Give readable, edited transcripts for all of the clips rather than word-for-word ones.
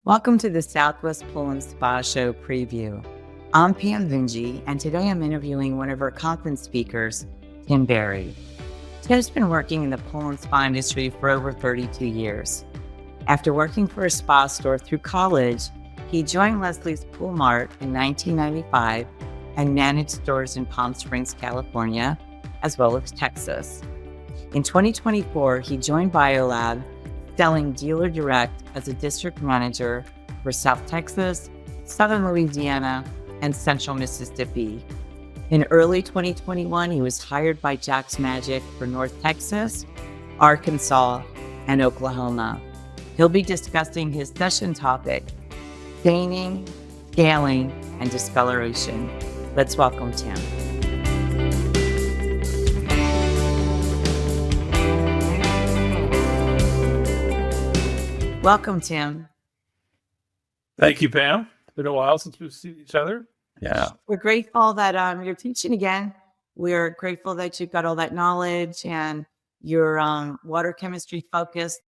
Welcome to the Southwest Pool and Spa Show preview. I'm Pam Vinje, and today I'm interviewing one of our conference speakers, Tim Berry. Tim's been working in the pool and spa industry for over 32 years. After working for a spa store through college, he joined Leslie's Pool Mart in 1995 and managed stores in Palm Springs, California, as well as Texas. In 2024, he joined BioLab, selling dealer direct as a district manager for South Texas, Southern Louisiana, and Central Mississippi. In early 2021, he was hired by Jack's Magic for North Texas, Arkansas, and Oklahoma. He'll be discussing his session topic, staining, scaling, and discoloration. Let's welcome Tim. Welcome, Tim. Thank you, Pam. It's been a while since we've seen each other. Yeah. We're grateful that you're teaching again. We're grateful that you've got all that knowledge and you're water chemistry focused.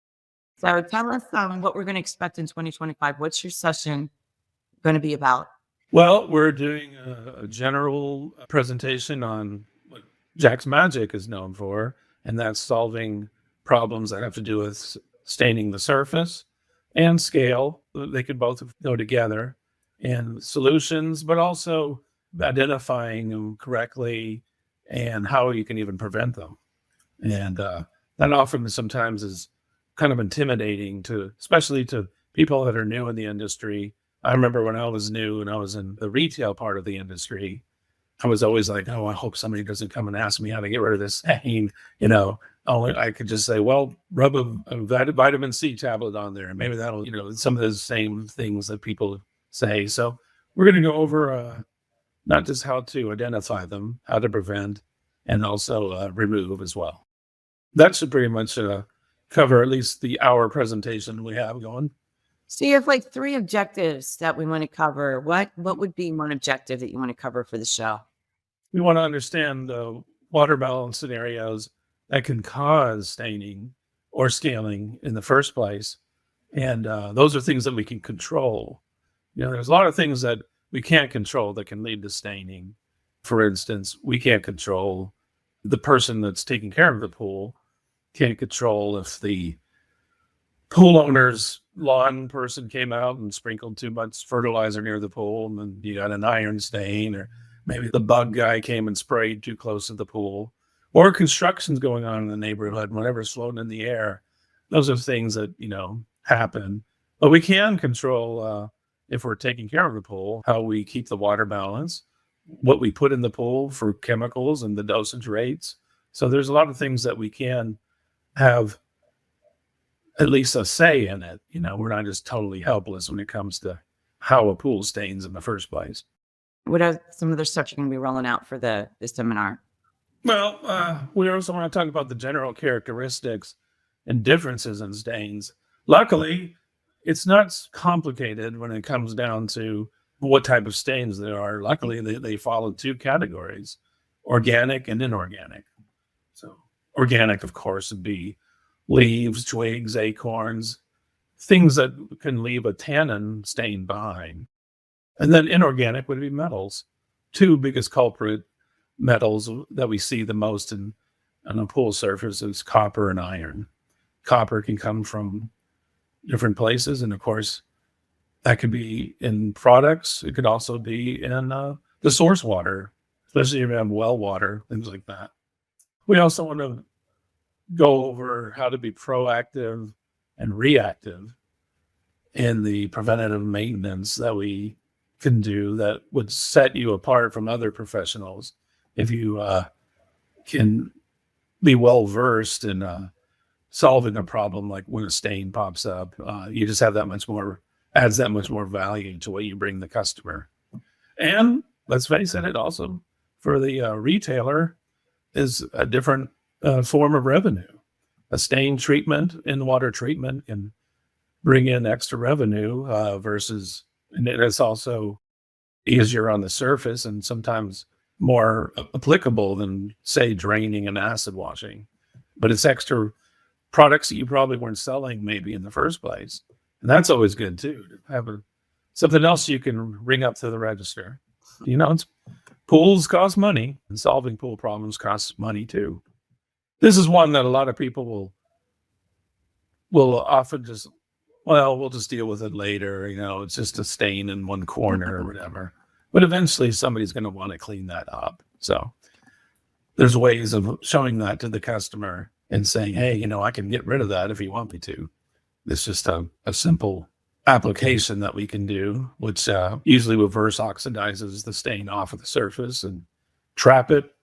So tell us what we're going to expect in 2025. What's your session going to be about? Well, we're doing a general presentation on what Jack's Magic is known for, and that's solving problems that have to do with staining the surface and scale. They could both go together, and solutions, but also identifying them correctly and how you can even prevent them. And that often sometimes is kind of intimidating especially to people that are new in the industry. I remember when I was new and I was in the retail part of the industry, I was always like, oh, I hope somebody doesn't come and ask me how to get rid of this stain. Only I could just say, well, rub a vitamin C tablet on there, and maybe that'll, some of the same things that people say. So we're going to go over not just how to identify them, how to prevent, and also remove as well. That should pretty much cover at least the hour presentation we have going. So you have like three objectives that we want to cover. What would be one objective that you want to cover for the show? We want to understand the water balance scenarios that can cause staining or scaling in the first place. And those are things that we can control. There's a lot of things that we can't control that can lead to staining. For instance, we can't control the person that's taking care of the pool, can't control if the pool owner's lawn person came out and sprinkled too much fertilizer near the pool, and then you got an iron stain, or maybe the bug guy came and sprayed too close to the pool, or construction's going on in the neighborhood, whatever's floating in the air. Those are things that, happen. But we can control, if we're taking care of the pool, how we keep the water balance, what we put in the pool for chemicals and the dosage rates. So there's a lot of things that we can have at least a say in it. We're not just totally helpless when it comes to how a pool stains in the first place. What are some of the stuff you're going to be rolling out for the seminar? Well, we also want to talk about the general characteristics and differences in stains. Luckily, it's not complicated when it comes down to what type of stains there are. Luckily, they follow two categories, organic and inorganic. So organic, of course, would be leaves, twigs, acorns, things that can leave a tannin stain behind. And then inorganic would be metals. Two biggest culprit metals that we see the most on a pool surface is copper and iron. Copper can come from different places, and of course, that could be in products. It could also be in the source water, especially if you have well water, things like that. We also want to go over how to be proactive and reactive in the preventative maintenance that we can do that would set you apart from other professionals. If you can be well versed in solving a problem, like when a stain pops up, you just have adds that much more value to what you bring the customer. And let's face it also for the retailer is a different form of revenue. A stain treatment in water treatment can bring in extra revenue versus, and it's also easier on the surface and sometimes more applicable than, say, draining and acid washing. But it's extra products that you probably weren't selling maybe in the first place. And that's always good too, to have something else you can ring up to the register. Pools cost money, and solving pool problems costs money too. This is one that a lot of people will often just, well, we'll just deal with it later. It's just a stain in one corner or whatever. But eventually somebody's going to want to clean that up. So there's ways of showing that to the customer and saying, hey, I can get rid of that if you want me to. It's just a simple application that we can do, which usually reverse oxidizes the stain off of the surface and trap it,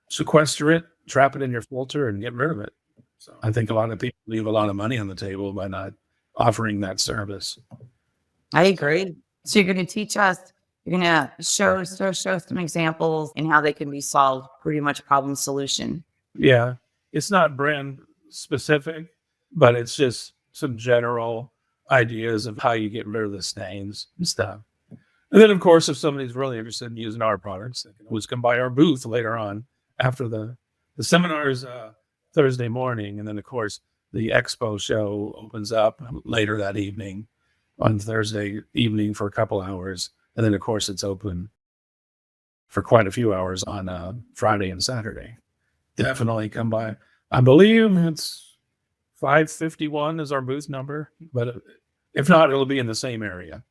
sequester it, trap it in your filter, and get rid of it. So I think a lot of people leave a lot of money on the table by not offering that service. I agree. So you're going to teach us, you're going to show some examples and how they can be solved, pretty much problem solution. Yeah. It's not brand specific, but it's just some general ideas of how you get rid of the stains and stuff. And then, of course, if somebody's really interested in using our products, they can always come by our booth later on after the seminars Thursday morning. And then, of course, the Expo show opens up later that evening on Thursday evening for a couple hours. And then, of course, it's open for quite a few hours on Friday and Saturday. Definitely come by. I believe it's 551 is our booth number, but if not, it'll be in the same area.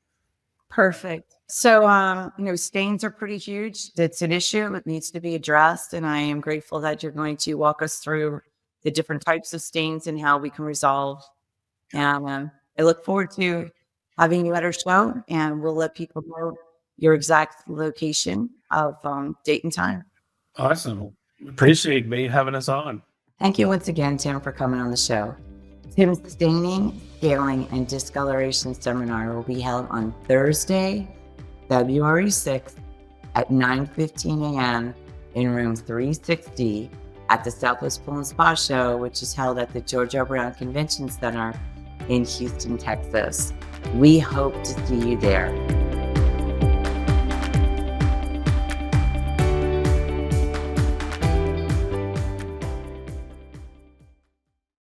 Perfect. So, stains are pretty huge. It's an issue. It needs to be addressed. And I am grateful that you're going to walk us through the different types of stains and how we can resolve. And I look forward to having you at our show, and we'll let people know your exact location of date and time. Awesome. Appreciate me having us on. Thank you once again, Tim, for coming on the show. Tim's Staining, Scaling, and Discoloration Seminar will be held on Thursday, February 6th at 9:15 a.m. in room 360 at the Southwest Pool and Spa Show, which is held at the George R. Brown Convention Center in Houston, Texas. We hope to see you there.